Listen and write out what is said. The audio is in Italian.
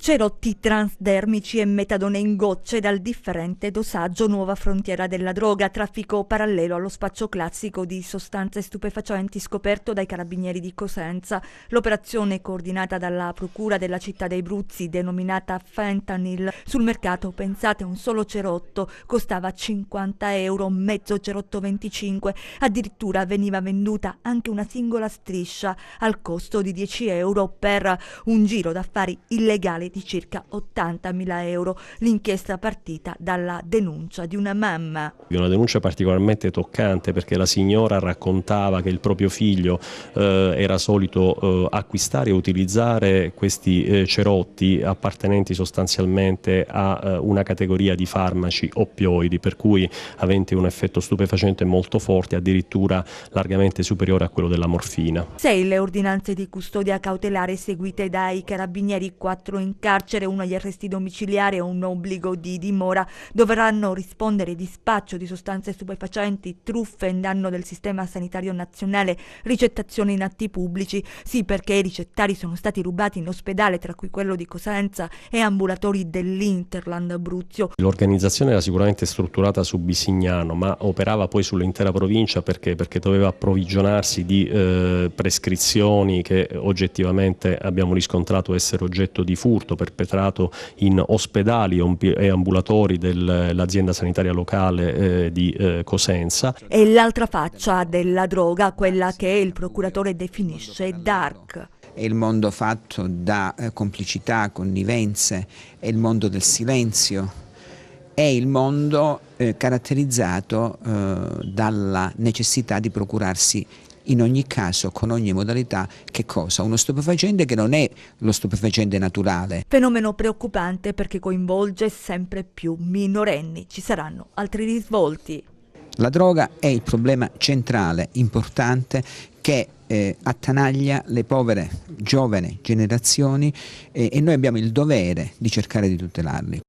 Cerotti transdermici e metadone in gocce dal differente dosaggio, nuova frontiera della droga, traffico parallelo allo spaccio classico di sostanze stupefacenti scoperto dai carabinieri di Cosenza. L'operazione coordinata dalla procura della città dei Bruzzi, denominata Fentanyl, sul mercato, pensate, un solo cerotto costava 50 euro, mezzo cerotto 25, addirittura veniva venduta anche una singola striscia al costo di 10 euro per un giro d'affari illegale di circa 80.000 euro. L'inchiesta partita dalla denuncia di una mamma. Una denuncia particolarmente toccante perché la signora raccontava che il proprio figlio era solito acquistare e utilizzare questi cerotti appartenenti sostanzialmente a una categoria di farmaci oppioidi, per cui aventi un effetto stupefacente molto forte, addirittura largamente superiore a quello della morfina. 6 le ordinanze di custodia cautelare eseguite dai carabinieri, 4 in carcere, 1 agli arresti domiciliari e un obbligo di dimora. Dovranno rispondere di spaccio di sostanze stupefacenti, truffe in danno del sistema sanitario nazionale, ricettazione in atti pubblici. Sì, perché i ricettari sono stati rubati in ospedale, tra cui quello di Cosenza, e ambulatori dell'Interland Abruzzo. L'organizzazione era sicuramente strutturata su Bisignano, ma operava poi sull'intera provincia perché doveva approvvigionarsi di prescrizioni che oggettivamente abbiamo riscontrato essere oggetto di furto perpetrato in ospedali e ambulatori dell'azienda sanitaria locale di Cosenza. E l'altra faccia della droga, quella che il procuratore definisce dark. È il mondo fatto da complicità, connivenze, è il mondo del silenzio, è il mondo caratterizzato dalla necessità di procurarsi in ogni caso, con ogni modalità, che cosa? Uno stupefacente che non è lo stupefacente naturale. Fenomeno preoccupante perché coinvolge sempre più minorenni. Ci saranno altri risvolti. La droga è il problema centrale, importante, che attanaglia le povere giovani generazioni e noi abbiamo il dovere di cercare di tutelarli.